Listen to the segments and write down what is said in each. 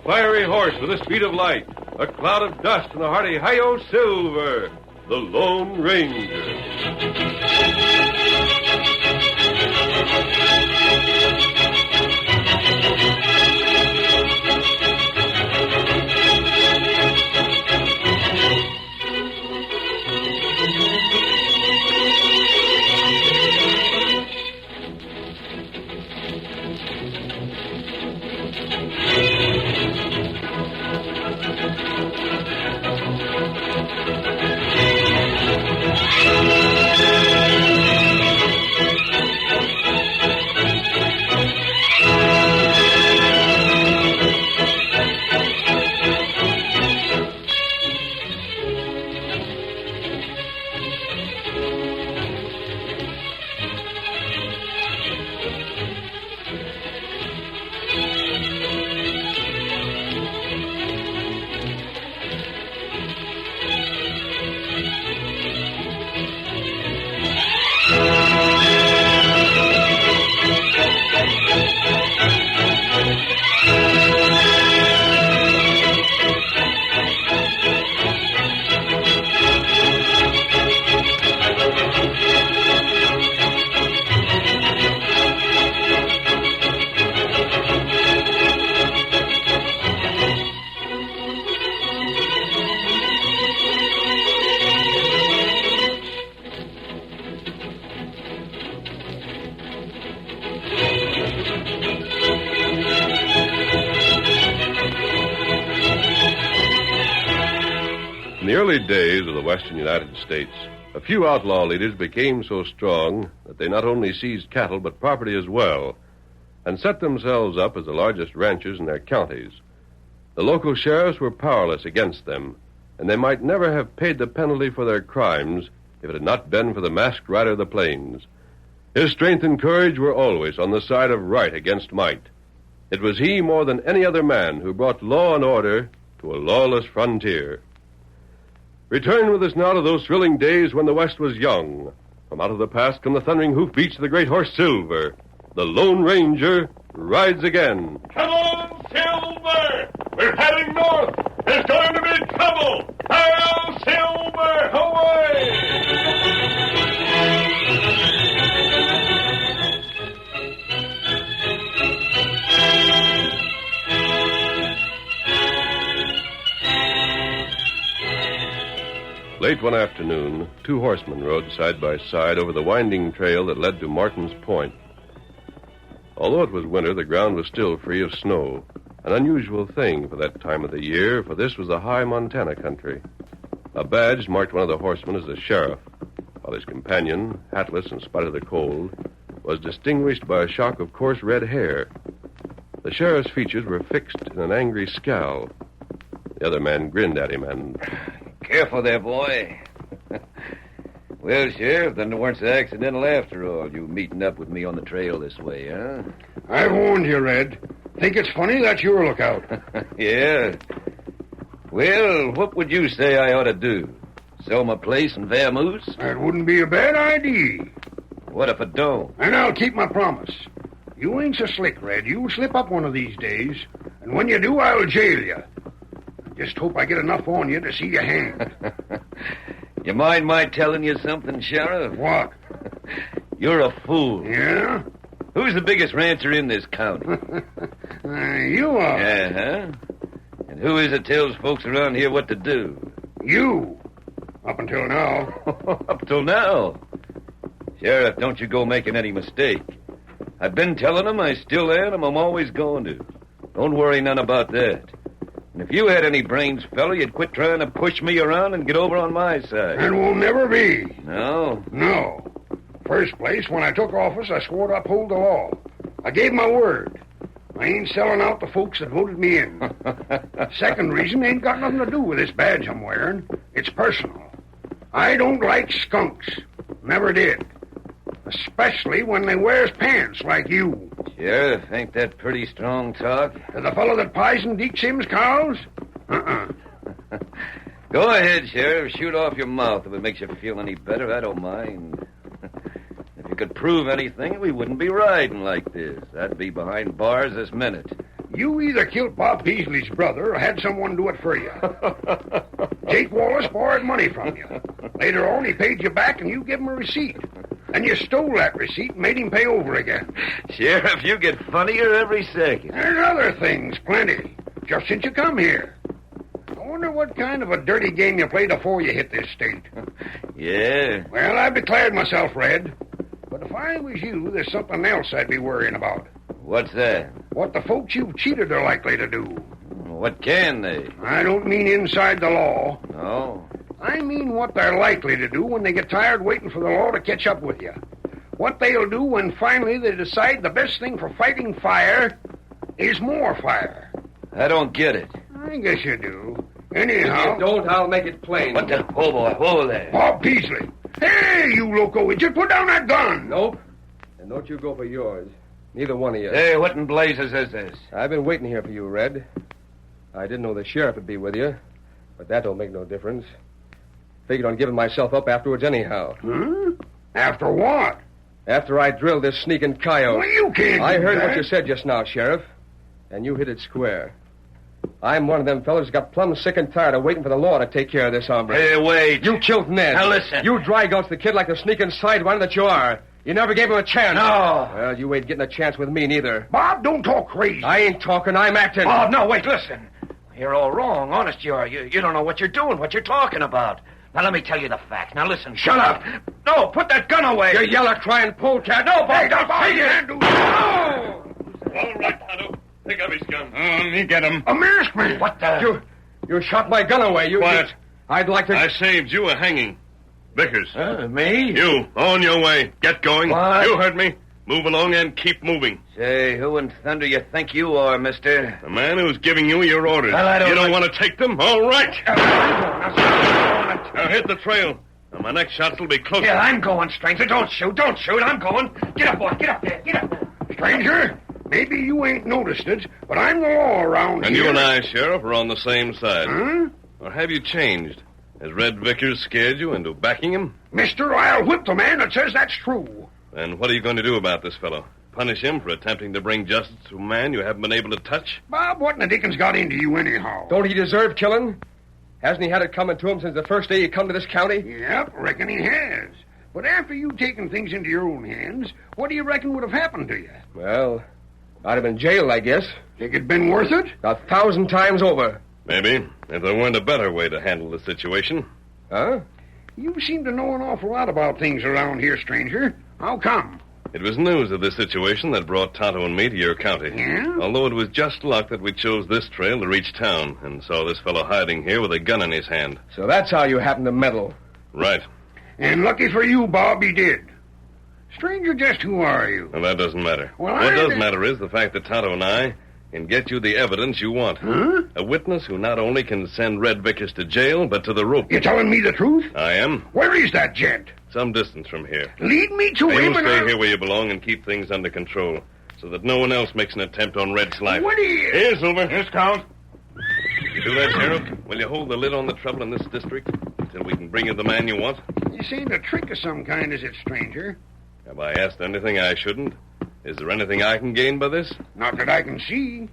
fiery horse with the speed of light, a cloud of dust, and a hearty hi-yo Silver, the Lone Ranger. In the early days of the western United States, a few outlaw leaders became so strong that they not only seized cattle but property as well, and set themselves up as the largest ranchers in their counties. The local sheriffs were powerless against them, and they might never have paid the penalty for their crimes if it had not been for the masked rider of the plains. His strength and courage were always on the side of right against might. It was he more than any other man who brought law and order to a lawless frontier. Return with us now to those thrilling days when the West was young. From out of the past come the thundering hoofbeats of the great horse Silver. The Lone Ranger rides again. Come on, Silver! We're heading north. There's going to be trouble. Hi-yo, Silver! Late one afternoon, two horsemen rode side by side over the winding trail that led to Martin's Point. Although it was winter, the ground was still free of snow, an unusual thing for that time of the year, for this was the high Montana country. A badge marked one of the horsemen as the sheriff, while his companion, hatless in spite of the cold, was distinguished by a shock of coarse red hair. The sheriff's features were fixed in an angry scowl. The other man grinned at him and... Careful there, boy. Well, Sheriff, then it weren't so accidental after all, you meeting up with me on the trail this way, huh? I warned you, Red. Think it's funny? That's your lookout. Yeah. Well, what would you say I ought to do? Sell my place in Vamoose? That wouldn't be a bad idea. What if I don't? And I'll keep my promise. You ain't so slick, Red. You'll slip up one of these days. And when you do, I'll jail you. Just hope I get enough on you to see you hanged. You mind my telling you something, Sheriff? What? You're a fool. Yeah? Who's the biggest rancher in this county? You are. Uh-huh. And who is it tells folks around here what to do? You. Up until now. Up till now? Sheriff, don't you go making any mistake. I've been telling them I still am, and I'm always going to. Don't worry none about that. And if you had any brains, fella, you'd quit trying to push me around and get over on my side. And will never be. No? No. First place, when I took office, I swore to uphold the law. I gave my word. I ain't selling out the folks that voted me in. Second reason ain't got nothing to do with this badge I'm wearing. It's personal. I don't like skunks. Never did. Especially when they wears pants like you. Sheriff, ain't that pretty strong talk? To the fellow that poisoned Deke Sims' cows? Go ahead, Sheriff. Shoot off your mouth if it makes you feel any better. I don't mind. If you could prove anything, we wouldn't be riding like this. I'd be behind bars this minute. You either killed Bob Peasley's brother or had someone do it for you. Jake Wallace borrowed money from you. Later on, he paid you back and you gave him a receipt. Then you stole that receipt and made him pay over again. Sheriff, you get funnier every second. There's other things, plenty, just since you come here. I wonder what kind of a dirty game you played before you hit this state. Yeah? Well, I've declared myself red. But if I was you, there's something else I'd be worrying about. What's that? What the folks you've cheated are likely to do. What can they? I don't mean inside the law. No. I mean what they're likely to do when they get tired waiting for the law to catch up with you. What they'll do when finally they decide the best thing for fighting fire is more fire. I don't get it. I guess you do. Anyhow... If you don't, I'll make it plain. What the... Oh, boy. Whoa there. Bob Peasley. Hey, you loco idiot. Put down that gun. Nope. And don't you go for yours. Neither one of you. Hey, what in blazes is this? I've been waiting here for you, Red. I didn't know the sheriff would be with you, but that don't make no difference. Figured on giving myself up afterwards anyhow. After what? After I drilled this sneaking coyote. Well, you can't I do heard that. what you said just now, Sheriff, and you hit it square. I'm one of them fellas who got plumb sick and tired of waiting for the law to take care of this hombre. Hey, wait. You killed Ned. Now, listen. You dry-gulched the kid like the sneaking sidewinder that you are. You never gave him a chance. No. Well, you ain't getting a chance with me neither. Bob, don't talk crazy. I ain't talking, I'm acting. Bob, no, wait, listen. You're all wrong. Honest you are. You don't know what you're doing, what you're talking about. Now, let me tell you the facts. Now, listen. Shut up. No, put that gun away. You yeller crying polecat. No, Bob, Hey, don't Bob, say you it. can't do that. All right, Tonto. Pick up his gun. Let me get him. A masked man. What the... You shot my gun away. Quiet. I'd like to... I saved you a hanging. Vickers. Me? You, on your way. Get going. What? You heard me. Move along and keep moving. Say, who in thunder you think you are, mister? The man who's giving you your orders. Well, I don't you don't like- want to take them? All right. Now hit the trail. Now, my next shots will be closer. Yeah, I'm going, stranger. Don't shoot. Don't shoot. I'm going. Get up, boy. Get up there. Get up there. Stranger, maybe you ain't noticed it, but I'm the law around And here. you and I, Sheriff, are on the same side. Huh? Or have you changed? Has Red Vickers scared you into backing him? Mister, I'll whip the man that says that's true. And what are you going to do about this fellow? Punish him for attempting to bring justice to a man you haven't been able to touch? Bob, what in the dickens got into you anyhow? Don't he deserve killing? Hasn't he had it coming to him since the first day he come to this county? Yep, reckon he has. But after you taken things into your own hands, what do you reckon would have happened to you? Well, I'd have been jailed, I guess. Think it'd been worth it? 1,000 times over. Maybe, if there weren't a better way to handle the situation. Huh? You seem to know an awful lot about things around here, stranger. How come? It was news of this situation that brought Tonto and me to your county. Yeah? Although it was just luck that we chose this trail to reach town and saw this fellow hiding here with a gun in his hand. So that's how you happened to meddle. Right. And lucky for you, Bob, he did. Stranger, just who are you? Well, that doesn't matter. Well, what I does did- matter is the fact that Tonto and I can get you the evidence you want. Huh? A witness who not only can send Red Vickers to jail, but to the rope. You telling me the truth? I am. Where is that gent? Some distance from here. Lead me to Now, him you and stay I'll... here where you belong and keep things under control so that no one else makes an attempt on Red's life. What do you... Here, Silver. Here's Count. You do that, Sheriff? Will you hold the lid on the trouble in this district until we can bring you the man you want? You seem a trick of some kind, is it, stranger? Have I asked anything I shouldn't? Is there anything I can gain by this? Not that I can see.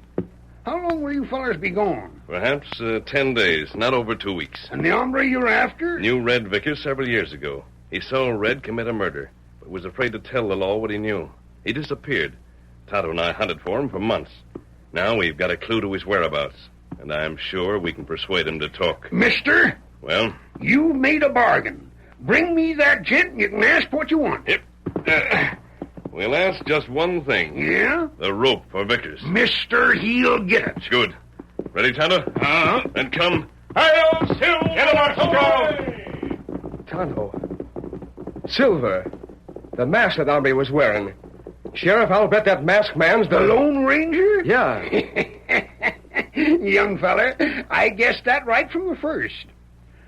How long will you fellers be gone? Perhaps 10 days, not over 2 weeks. And the hombre you're after? Knew Red Vickers several years ago. He saw Red commit a murder, but was afraid to tell the law what he knew. He disappeared. Tonto and I hunted for him for months. Now we've got a clue to his whereabouts, and I'm sure we can persuade him to talk. Mister, Well, you made a bargain. Bring me that gent and you can ask what you want. yep. We'll ask just one thing. Yeah? The rope for Vickers. Mister, he'll get it. Good. Ready, Tonto? Uh-huh. Then come. Hail, Silver! Get him, let's Tonto. Silver. The mask that hombre was wearing. Sheriff, I'll bet that masked man's The Lone Ranger? Yeah. Young feller, I guessed that right from the first.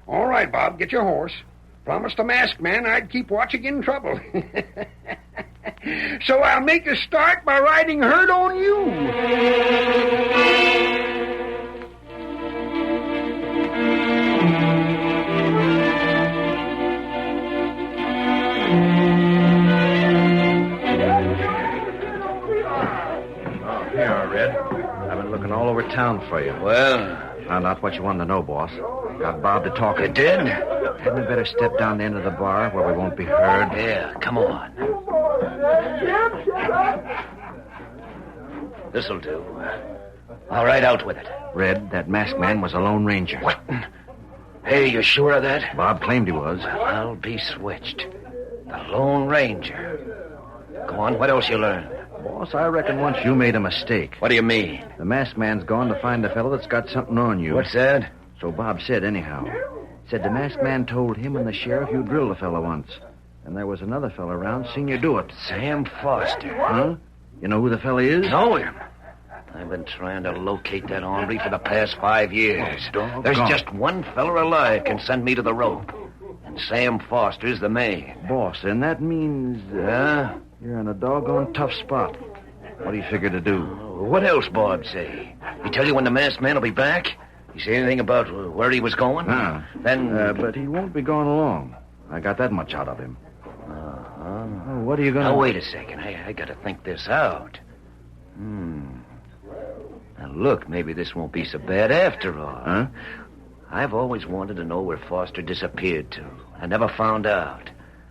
All right, Bob, get your horse. Promised the masked man I'd keep watch again trouble. So I'll make a start by riding herd on you. Here, Red. I've been looking all over town for you. Well, Found out what you wanted to know, boss. Got Bob to talk. it did? Hadn't we better step down the end of the bar where we won't be heard? Yeah, come on. This'll do. All right, out with it. Red, that masked man was a Lone Ranger. What? Hey, you sure of that? Bob claimed he was. Well, I'll be switched. The Lone Ranger. Go on, what else you learned? Boss, I reckon once you made a mistake. What do you mean? The masked man's gone to find the fellow that's got something on you. What's that? So Bob said, anyhow. Said the masked man told him and the sheriff you drilled a fellow once. And there was another fellow around seen you do it. Sam Foster. Huh? You know who the fellow is? Know him. I've been trying to locate that ornery for the past 5 years. Doggone. There's just one fella alive can send me to the rope. And Sam Foster's the man. Boss, then that means... You're in a doggone tough spot. What do you figure to do? What else Bob say? He tell you when the masked man will be back? He say anything about where he was going? Then... but he won't be going along. I got that much out of him. Oh, what are you going to... Now, wait a second. I got to think this out. Now, look, maybe this won't be so bad after all. Huh? I've always wanted to know where Foster disappeared to. I never found out.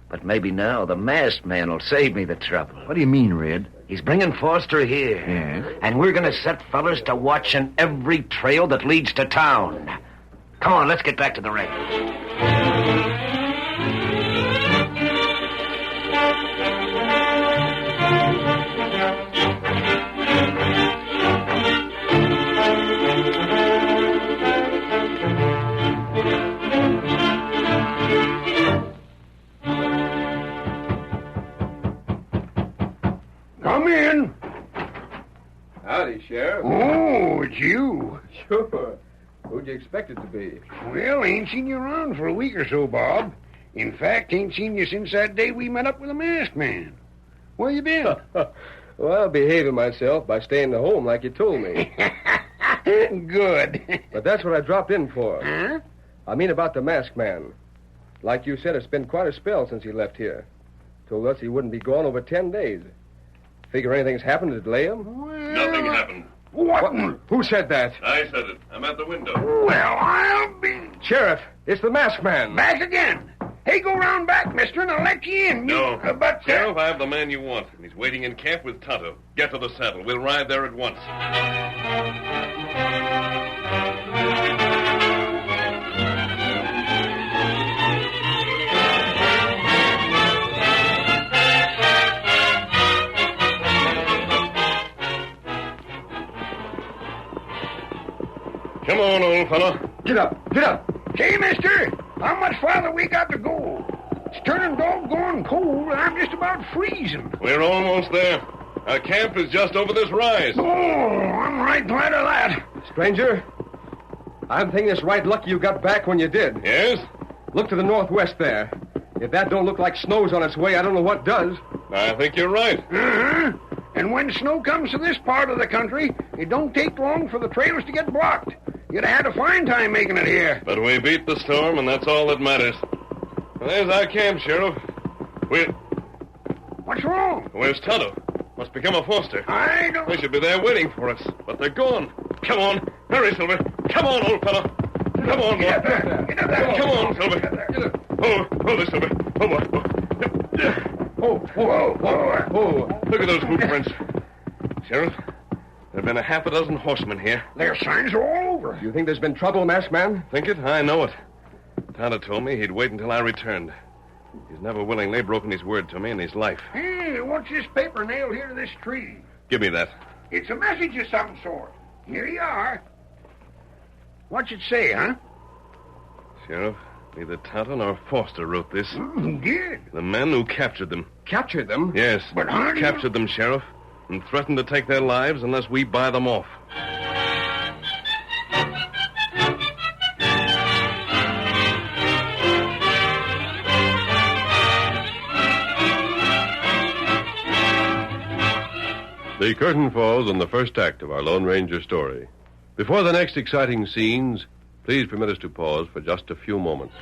But maybe now the masked man will save me the trouble. What do you mean, Red? He's bringing Foster here. Yeah? And we're going to set fellers to watching every trail that leads to town. Come on, let's get back to the range. Come in. Howdy, Sheriff. Oh, it's you. Sure. Who'd you expect it to be? Well, ain't seen you around for a week or so, Bob. In fact, ain't seen you since that day we met up with the masked man. Where you been? Well, behaving myself by staying at home like you told me. Good. But that's what I dropped in for. Huh? I mean about the masked man. Like you said, it's been quite a spell since he left here. Told us he wouldn't be gone over 10 days. Figure anything's happened to delay him? Nothing happened. What? Who said that? I said it. I'm at the window. Well, I'll be Sheriff, it's the masked man. back again. Hey, go round back, mister, and I'll let you in. No. But, Sheriff, I have the man you want, and he's waiting in camp with Tonto. Get to the saddle. We'll ride there at once. Come on, old fellow. Get up, get up. Hey, mister, how much farther we got to go? It's turning doggone cold, and I'm just about freezing. We're almost there. Our camp is just over this rise. Oh, I'm right glad of that. Stranger, I'm thinking it's right lucky you got back when you did. Yes? Look to the northwest there. If that don't look like snow's on its way, I don't know what does. I think you're right. Uh-huh. And when snow comes to this part of the country, it don't take long for the trails to get blocked. You'd have had a fine time making it here. But we beat the storm, and that's all that matters. Well, there's our camp, Sheriff. What's wrong? Where's Tonto? Must become a Foster. I don't... They should be there waiting for us, but they're gone. Come on. Hurry, Silver. Come on, old fellow. Come on, boy. Get up there. Get up there. Come on, Silver. Get up. Hold it, Silver. Oh, boy. Whoa. Look at those boot prints. Sheriff, there have been a half a dozen horsemen here. Their signs are all over. You think there's been trouble, masked man? Think it? I know it. Tonto told me he'd wait until I returned. He's never willingly broken his word to me in his life. Hey, what's this paper nailed here to this tree? Give me that. It's a message of some sort. Here you are. What's it say, huh? Sheriff, neither Tonto nor Foster wrote this. Who did? The men who captured them. Captured them? Yes. But how do you- Captured them, Sheriff, and threatened to take their lives unless we buy them off. The curtain falls on the first act of our Lone Ranger story. Before the next exciting scenes, please permit us to pause for just a few moments.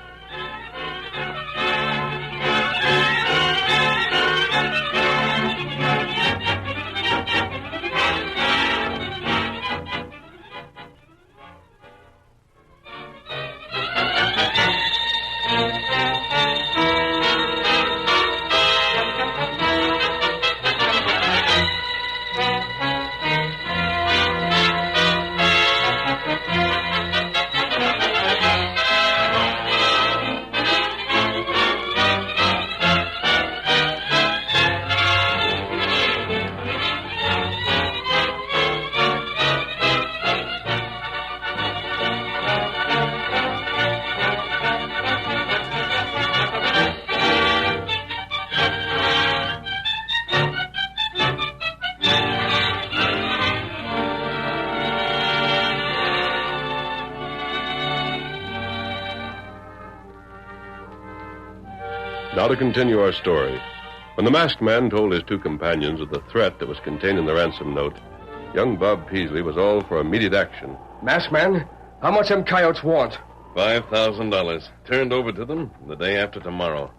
Now to continue our story. When the masked man told his two companions of the threat that was contained in the ransom note, young Bob Peasley was all for immediate action. Masked man, how much them coyotes want? $5,000. Turned over to them the day after tomorrow.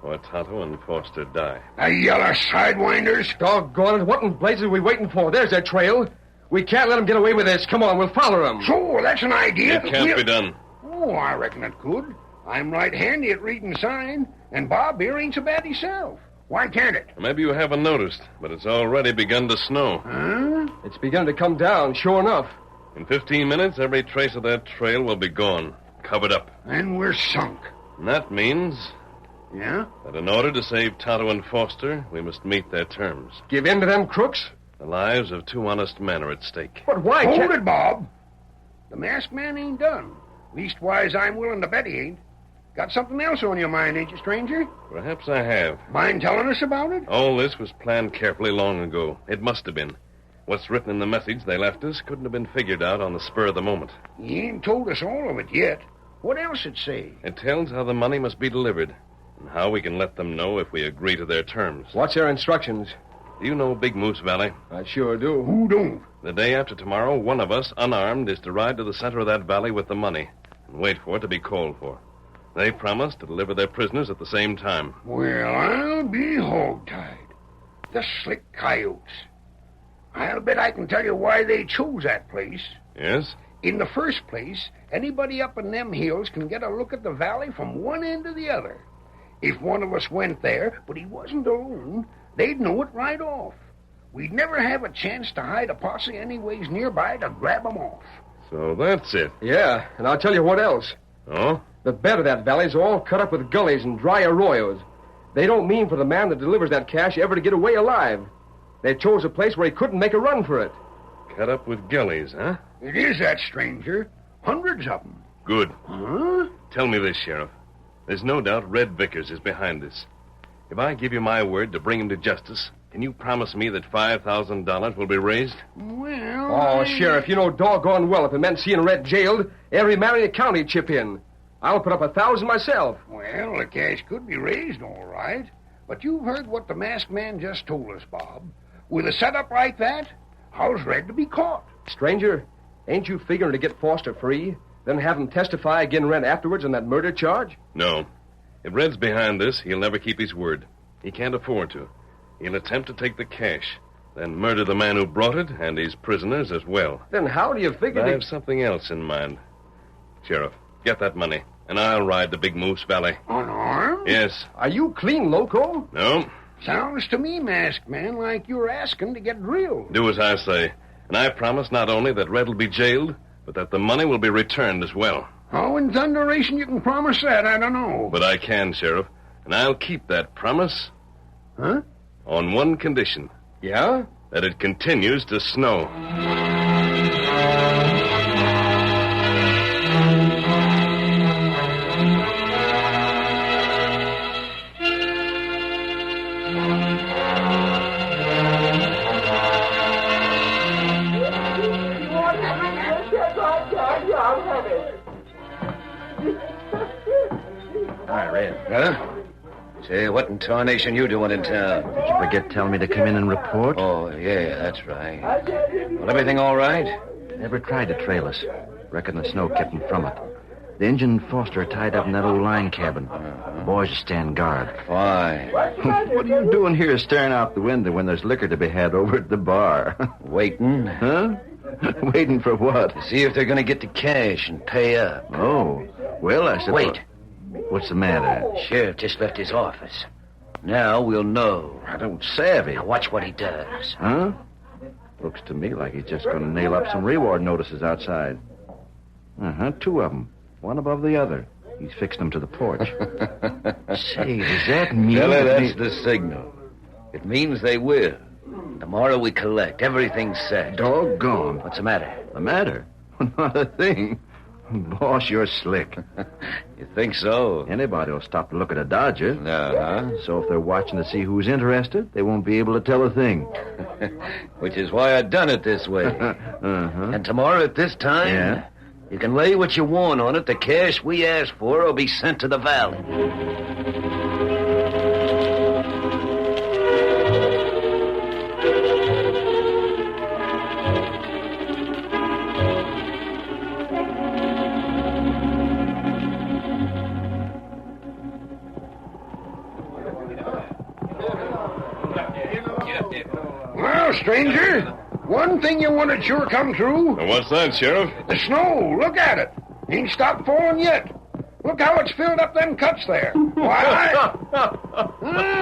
Or Tonto and Foster die. The yellow sidewinders. Doggone it, what in blazes are we waiting for? There's their trail. We can't let them get away with this. Come on, we'll follow them. Sure, that's an idea. It can't be done. Oh, I reckon it could. I'm right handy at reading sign, and Bob here ain't so bad himself. Why can't it? Maybe you haven't noticed, but it's already begun to snow. Huh? It's begun to come down, sure enough. In 15 minutes, every trace of that trail will be gone, covered up. And we're sunk. And that means Yeah? that in order to save Tonto and Foster, we must meet their terms. Give in to them crooks? The lives of two honest men are at stake. But why Hold can't... it, Bob. The masked man ain't done. Leastwise, I'm willing to bet he ain't. Got something else on your mind, ain't you, stranger? Perhaps I have. Mind telling us about it? All this was planned carefully long ago. It must have been. What's written in the message they left us couldn't have been figured out on the spur of the moment. He ain't told us all of it yet. What else it say? It tells how the money must be delivered, and how we can let them know if we agree to their terms. What's their instructions? Do you know Big Moose Valley? I sure do. Who don't? The day after tomorrow, one of us, unarmed, is to ride to the center of that valley with the money and wait for it to be called for. They promise to deliver their prisoners at the same time. Well, I'll be hogtied. The slick coyotes. I'll bet I can tell you why they chose that place. Yes? In the first place, anybody up in them hills can get a look at the valley from one end to the other. If one of us went there, but he wasn't alone, they'd know it right off. We'd never have a chance to hide a posse anyways nearby to grab 'em off. So that's it. Yeah, and I'll tell you what else. Oh? The bed of that valley's all cut up with gullies and dry arroyos. They don't mean for the man that delivers that cash ever to get away alive. They chose a place where he couldn't make a run for it. Cut up with gullies, huh? It is that, stranger. Hundreds of 'em. Good. Huh? Tell me this, Sheriff. There's no doubt Red Vickers is behind this. If I give you my word to bring him to justice, can you promise me that $5,000 will be raised? Well... Oh, Sheriff, you know doggone well if it meant seeing Red jailed, every man in the county'd chip in. I'll put up 1,000 myself. Well, the cash could be raised, all right. But you've heard what the masked man just told us, Bob. With a setup like that, how's Red to be caught? Stranger, ain't you figuring to get Foster free, then have him testify again Red afterwards on that murder charge? No. If Red's behind this, he'll never keep his word. He can't afford to. He'll attempt to take the cash, then murder the man who brought it and his prisoners as well. Then how do you figure... I have something else in mind. Sheriff, get that money, and I'll ride to Big Moose Valley. Unarmed? Yes. Are you clean loco? No. Sounds to me, masked man, like you're asking to get drilled. Do as I say. And I promise not only that Red will be jailed, but that the money will be returned as well. How in thunderation you can promise that, I don't know. But I can, Sheriff. And I'll keep that promise. Huh? On one condition. Yeah? That it continues to snow. Hi, Red. Huh? Say, what in tarnation you doing in town? Did you forget telling me to come in and report? Oh, yeah, that's right. Well, everything all right? Never tried to trail us. Reckon the snow kept him from it. The engine and Foster are tied up in that old line cabin. The boys are stand guard. Fine. What are you doing here staring out the window when there's liquor to be had over at the bar? Waiting. Huh? Waiting for what? To see if they're going to get the cash and pay up. Oh. Well, I suppose... Wait. What's the matter? Sheriff just left his office. Now we'll know. I don't savvy. Now watch what he does. Huh? Looks to me like he's just going to nail up some reward notices outside. Uh-huh, 2 of them. One above the other. He's fixed them to the porch. Say, does that mean... Fella, that's the signal. It means they will. Tomorrow we collect. Everything's set. Doggone. What's the matter? The matter? Not a thing. Boss, you're slick. You think so? Anybody will stop to look at a Dodger. Uh-huh. So if they're watching to see who's interested, they won't be able to tell a thing. Which is why I done it this way. Uh-huh. And tomorrow at this time, Yeah? you can lay what you want on it. The cash we asked for will be sent to the valley. stranger. One thing you wanted sure come true. Now, what's that, Sheriff? The snow. Look at it. Ain't stopped falling yet. Look how it's filled up them cuts there. Why?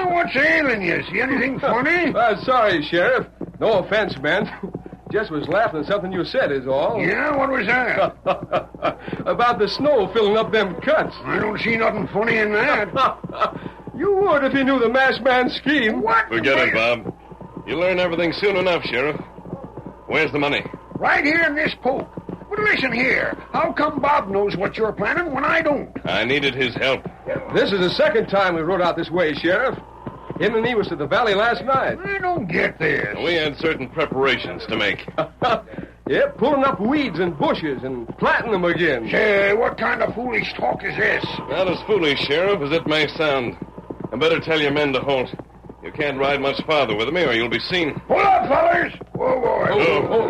What's ailing you? See anything funny? Sorry, Sheriff. No offense, man. Just was laughing at something you said is all. Yeah, what was that? About the snow filling up them cuts. I don't see nothing funny in that. You would if you knew the masked man's scheme. What? Forget it, Bob. You'll learn everything soon enough, Sheriff. Where's the money? Right here in this poke. But listen here. How come Bob knows what you're planning when I don't? I needed his help. This is the second time we rode out this way, Sheriff. Him and me was to the valley last night. I don't get this. We had certain preparations to make. Yeah, pulling up weeds and bushes and planting them again. Say, what kind of foolish talk is this? Not as foolish, Sheriff, as it may sound. I better tell your men to halt. You can't ride much farther with me, or you'll be seen. Pull up, fellas! Whoa, whoa.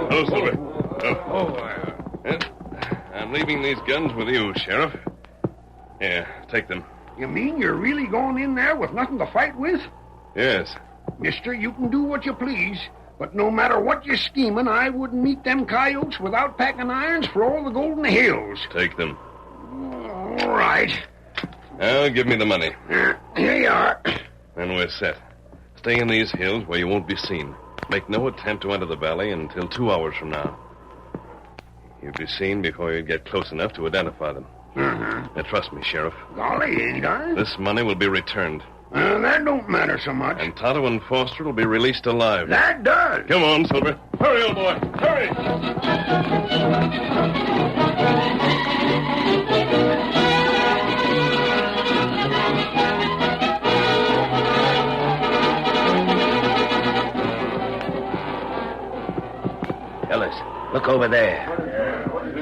Hello, Silver. I'm leaving these guns with you, Sheriff. Yeah, take them. You mean you're really going in there with nothing to fight with? Yes. Mister, you can do what you please, but no matter what you're scheming, I wouldn't meet them coyotes without packing irons for all the gold in the hills. Take them. All right. Now, give me the money. Here you are. Then we're set. Stay in these hills where you won't be seen. Make no attempt to enter the valley until 2 hours from now. You'd be seen before you'd get close enough to identify them. Now, trust me, Sheriff. Golly, ain't I? This money will be returned. That don't matter so much. And Tonto and Foster will be released alive. That does. Come on, Silver. Hurry, old boy. Hurry! Fellas, look over there.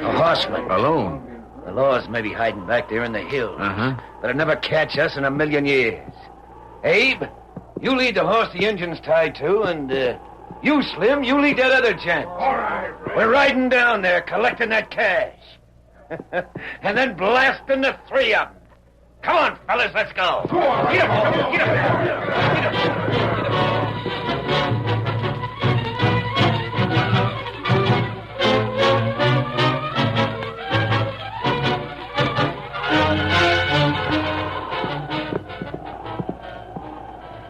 A horseman. Alone? The laws may be hiding back there in the hills. But it'll never catch us in a million years. Abe, you lead the horse the engine's tied to, and you, Slim, you lead that other gent. All right. We're riding down there, collecting that cash. And then blasting the three of them. Come on, fellas, let's go. Get up, get up, get up.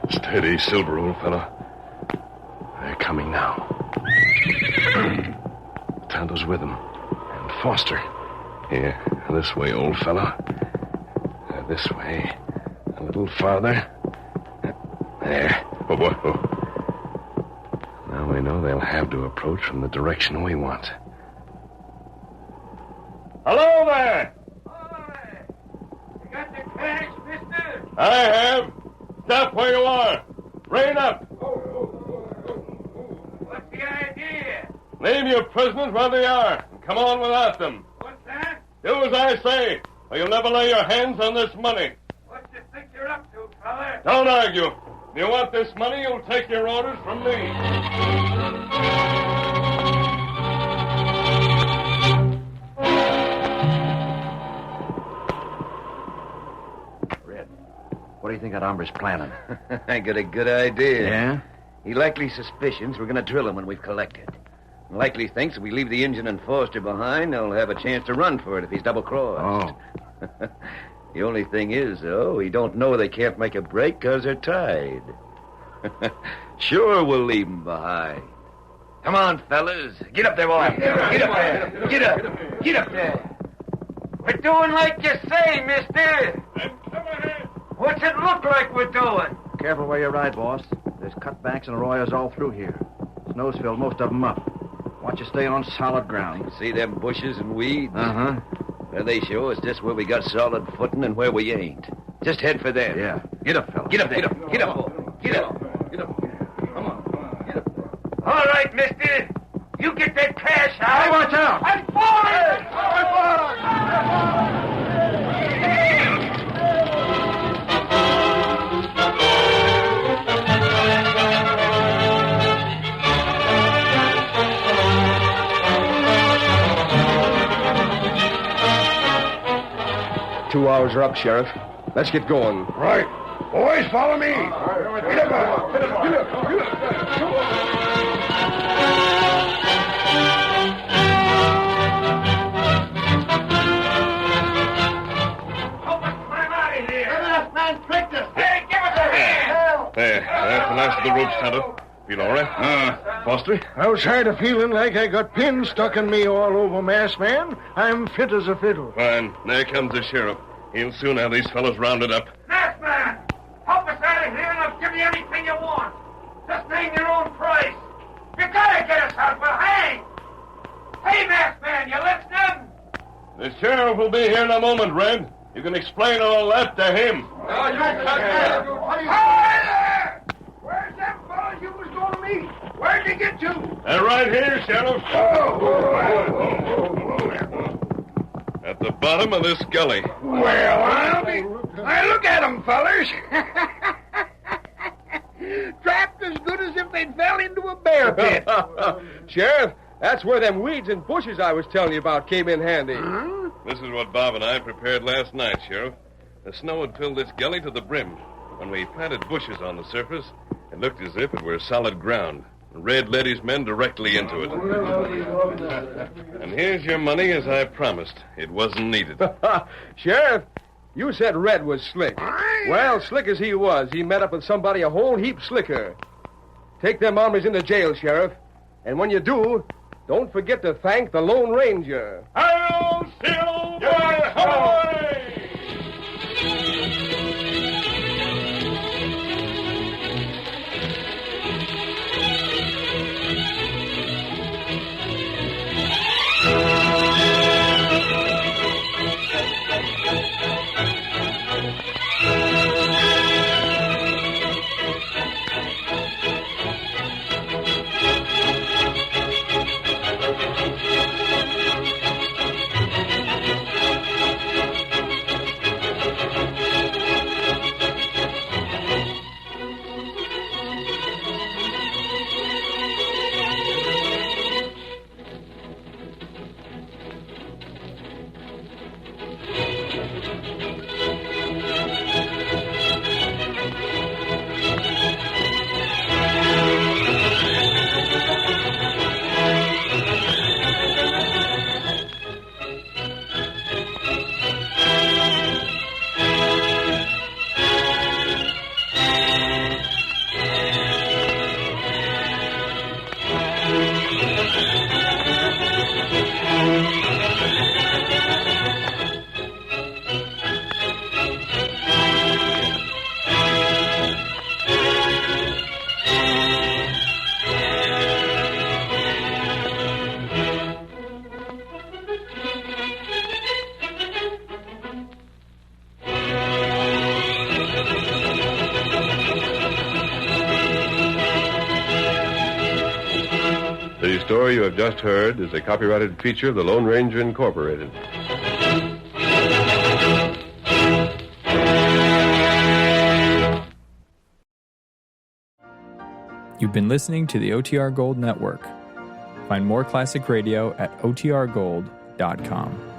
Steady, Silver, old fellow. They're coming now. Tonto's with them. And Foster. Here, this way, old fellow. This way. A little farther. There. Oh, boy. Oh. Now we know they'll have to approach from the direction we want. Hello there! Hi. You got the cash, mister? I have. Stop where you are. Rein up. What's the idea? Leave your prisoners where they are. And come on without them. What's that? Do as I say, or you'll never lay your hands on this money. What you think you're up to, fella? Don't argue. If you want this money, you'll take your orders from me. Red, what do you think that hombre's planning? I got a good idea. Yeah? He likely suspicions we're going to drill him when we've collected. And likely thinks if we leave the engine and Foster behind, they'll have a chance to run for it if he's double-crossed. Oh. The only thing is, though, he don't know they can't make a break because they're tied. Sure, we'll leave them behind. Come on, fellas. Get up there, boy. Get up there. Get up. Get up there. We're doing like you say, mister. What's it look like we're doing? Careful where you ride, boss. There's cutbacks and arroyos all through here. Snow's filled most of them up. Watch you stay on solid ground. See them bushes and weeds? Uh-huh. Well, they show us just where we got solid footing and where we ain't. Just head for them. Yeah. Get up, fella. Get up there. Get up. Get up. Get up. Get up. Come on. Get up. All right, mister. You get that cash out. Hey, watch out. I'm falling. 2 hours are up, Sheriff. Let's get going. Right. Boys, follow me. Get up. the ropes, Tonto. Feel all right? Foster? Outside of feeling like I got pins stuck in me all over, masked man, I'm fit as a fiddle. Fine. There comes the sheriff. He'll soon have these fellows rounded up. Masked man, help us out of here and I'll give you anything you want. Just name your own price. You gotta get us out, we'll hang. Hey, masked man, you listening? The sheriff will be here in a moment, Red. You can explain all that to him. Hi there! Where's them fellas you was going to meet? Where'd you get to? They're right here, Sheriff. At the bottom of this gully. Well, I'll look at them, fellers. Trapped as good as if they'd fell into a bear pit. Sheriff, that's where them weeds and bushes I was telling you about came in handy. Huh? This is what Bob and I prepared last night, Sheriff. The snow had filled this gully to the brim. When we planted bushes on the surface, it looked as if it were solid ground. Red led his men directly into it. And here's your money as I promised. It wasn't needed. Sheriff, you said Red was slick. Well, slick as he was, he met up with somebody a whole heap slicker. Take them hombres into jail, Sheriff. And when you do, don't forget to thank the Lone Ranger. Hail, Silver! Ahoy! The story you have just heard is a copyrighted feature of the Lone Ranger Incorporated. You've been listening to the OTR Gold Network. Find more classic radio at otrgold.com.